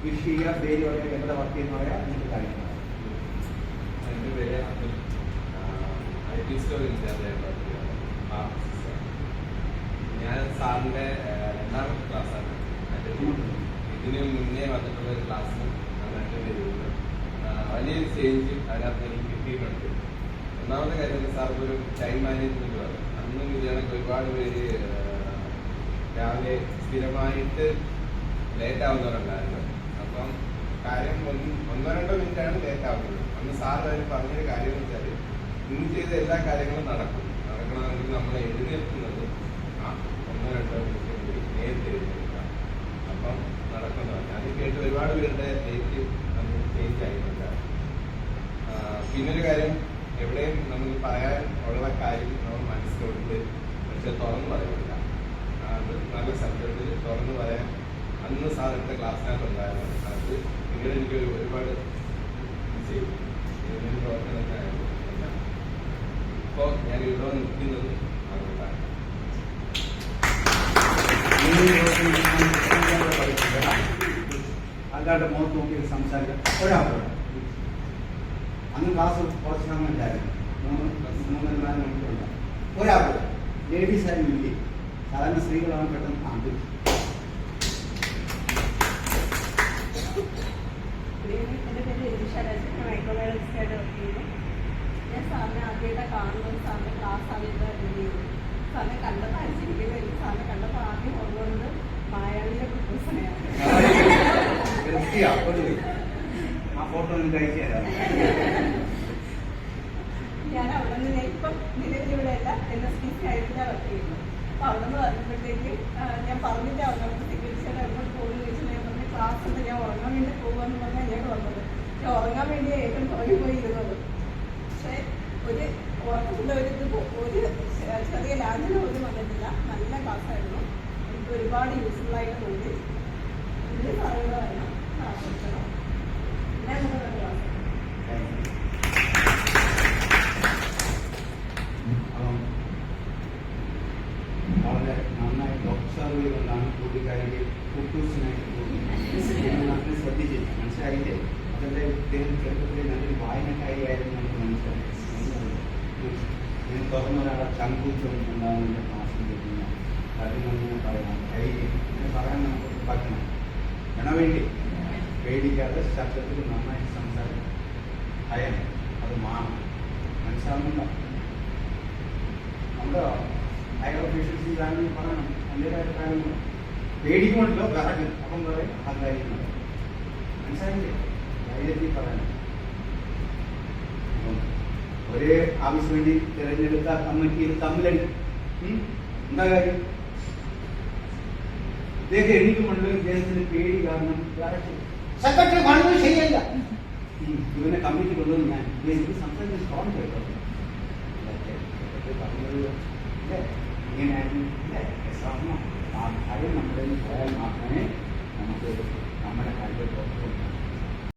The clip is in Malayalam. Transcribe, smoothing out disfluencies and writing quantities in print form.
വിഷ് ചെയ്യുക, പേര് പറയുക, എവിടെ വർക്ക് ചെയ്യുന്ന പറയാം, നിങ്ങൾക്ക് കാര്യങ്ങൾ. എൻ്റെ പേര് അതുൽ, IT സ്റ്റോർ ഇൻചാർജായിട്ട് വർക്ക് ചെയ്യുന്നത്. ഞാൻ സാറിൻ്റെ 2ാമത്തെ ക്ലാസ്സാണ് ഇതിന് മുന്നേ വന്നിട്ടുള്ള ഒരു ക്ലാസ് നന്നായിട്ട് വരുന്നത്. വലിയൊരു ചേഞ്ച് അതിനകത്ത് എനിക്ക് കിട്ടിയിട്ടുണ്ട്. ഒന്നാമത്തെ കാര്യം സാർക്ക് ഒരു ടൈം മാനേജ്മെന്റ് പറഞ്ഞു. അന്നും ഇതിനൊക്കെ ഒരുപാട് പേര് രാവിലെ സ്ഥിരമായിട്ട് ലേറ്റ് ആവുന്നവരുണ്ടായിരുന്നു. അപ്പം കാര്യം 1-2 മിനിറ്റാണ് ലേറ്റ് ആവുന്നത്. അന്ന് സാർ അതിന് പറഞ്ഞൊരു കാര്യം എന്ന് വെച്ചാൽ ഇന്ന് ചെയ്ത എല്ലാ കാര്യങ്ങളും നടക്കണമെങ്കിൽ നമ്മൾ എഴുന്നേൽക്കുന്നത് 1-2 മിനിറ്റ് നേരത്തെ എഴുന്നേൽക്കാം. അപ്പം നടക്കുന്നതാണ്. അത് കേട്ട് ഒരുപാട് പേരുടെ ഡേറ്റ് അന്ന് ചേഞ്ച് ആയിട്ടുണ്ട്. പിന്നൊരു കാര്യം, എവിടെയും നമുക്ക് പറയാൻ ഉള്ള കാര്യം നമ്മൾ മനസ്സിലുണ്ട്, പക്ഷെ തുറന്നു പറയുന്നില്ല. അത് നല്ല സബ്ജക്റ്റിൽ തുറന്നു പറയാൻ അന്ന് സാറിൻ്റെ ക്ലാസ്സിനകത്ത് ഉണ്ടായിരുന്നു. അത് പിന്നീട് എനിക്ക് ഒരുപാട് പ്രവർത്തനത്തിനായിരുന്നു. ഇപ്പോൾ ഞാൻ ഇവിടെ നിൽക്കുന്നത് അതുകൊണ്ടാണ്. ആൾക്കാരുടെ മുഖത്ത് നോക്കി സംസാരിക്കാം. ഒരാളോട് അന്ന് ക്ലാസ് കുറച്ച് സമയം ഉണ്ടായിരുന്നു, 3-4 മണിക്കൂറുണ്ട്. ഒരാളോട് ലേഡീസ് ആരും ഇല്ലേ? സാധാരണ സ്ത്രീകളാണ് പെട്ടെന്ന് ആദ്യം. എൻ്റെ പേര് രജിഷാരാജ്, ഞാൻ മൈക്രോബയോളജിസ്റ്റായിട്ട് വർക്ക് ചെയ്യുന്നു. ഞാൻ സാറിനെ ആദ്യമായിട്ട് കാണുന്നത് സാറിൻ്റെ ക്ലാസ് ആദ്യമായിട്ട് അറ്റൻഡ് ചെയ്തു. സാറിനെ കണ്ടപ്പോൾ അടിച്ചിരിക്കുന്നത് എനിക്ക് സാറിനെ കണ്ടപ്പോൾ ആദ്യം ഓർമ്മ മായാവിയുടെ പ്രൊപ്പോസനെയാണ്. ആ ഫോട്ടോ ഒന്ന് കഴിച്ചു തരാം. ഞാൻ അവിടെ നിന്ന് ഇപ്പം നിലവിലിവിടെയല്ല NSPC ആയിട്ട് ഞാൻ വർക്ക് ചെയ്യുന്നു. അപ്പോൾ അവിടെ നിന്ന് വന്നപ്പോഴത്തേക്ക് ഞാൻ പറഞ്ഞിട്ട് അവിടെ സെക്യൂരിറ്റിയുടെ അവിടെ പോകുന്നു ചോദിച്ചാൽ ഞാൻ പറഞ്ഞ ക്ലാസ് ഉണ്ട്, ഞാൻ ഉറങ്ങാൻ വേണ്ടി പോകുമെന്ന് പറഞ്ഞാൽ ഞാൻ വന്നത്. ഞാൻ ഉറങ്ങാൻ വേണ്ടി ഏറ്റവും പുറകെ പോയി ഇരുന്നത്. പക്ഷേ ഒരു ഉറക്കത്തിൻ്റെ ഒരു ചെറിയ ലാഞ്ചന പോലും വന്നിട്ടില്ല. നല്ല ക്ലാസ്സായിരുന്നു. എനിക്ക് ഒരുപാട് യൂസ്ഫുള്ളായിട്ട് തോന്നി. ഇതിൽ പറയുക വേണം ആസ്വദിക്കണം. ഞാൻ ക്ലാസ് വളരെ നന്നായിട്ട് ഒബ്സർവ് ചെയ്തുകൊണ്ടാണ് കൂട്ടുകാരിക്ക് കുട്ടൂസിനായിട്ട് തോന്നുന്നത്. ശ്രദ്ധിച്ചില്ല, മനസ്സിലായില്ലേ? അതിൻ്റെ ഇദ്ദേഹം ചെറുപ്പത്തിൽ നല്ലൊരു വായനക്കാരിയായിരുന്നു നമുക്ക് മനസ്സിലായി. ഞാൻ തുറന്നൊരാളെ ചങ്കൂറ്റം ഉണ്ടാകുന്ന ക്ലാസ്സിൽ കിട്ടുന്ന കാര്യങ്ങൾ പറയണം, ധൈര്യം ഇങ്ങനെ പറയാൻ നമുക്ക് പറ്റണം. വേണമെങ്കിൽ പേടിക്കാതെ ശബ്ദത്തിൽ നന്നായിട്ട് സംസാരിക്കണം. ഭയം അത് മാറും, മനസ്സിലാവുന്നുണ്ടോ? നമ്മുടെ ഹയർ ഓഫീഷ്യൽസ് ഇതാണെന്ന് പറയണം. അതിൻ്റെതായിട്ട് കാര്യങ്ങൾ പേടിക്കുമല്ലോ, വിറകും. അപ്പം പറയും അതായിരിക്കും. മനസ്സിലായില്ലേ? ധൈര്യത്തിൽ പറയണം. ഒരേ ആവശ്യം വേണ്ടി തിരഞ്ഞെടുത്ത കമ്മിറ്റിയിൽ തമ്മിലടി എന്താ കാര്യം? ഇദ്ദേഹം എണീക്കുമുള്ള ഇദ്ദേഹത്തിന് പേടി കാരണം സെക്രട്ടറി പറഞ്ഞത് ശരിയല്ല, ഇവനെ കമ്മിറ്റി കൊണ്ടുവന്ന് ഞാൻ ഇദ്ദേഹത്തിന് സംസാരിച്ച് സ്ട്രോങ് കേട്ടോ. സെക്രട്ടറി പറഞ്ഞത് ഇങ്ങനെയായിരുന്നു. ആ ഭയം നമ്മുടെ പോയാൽ മാത്രമേ നമുക്ക് നമ്മുടെ കാര്യങ്ങൾ പുറത്തുകൊണ്ടാണ്.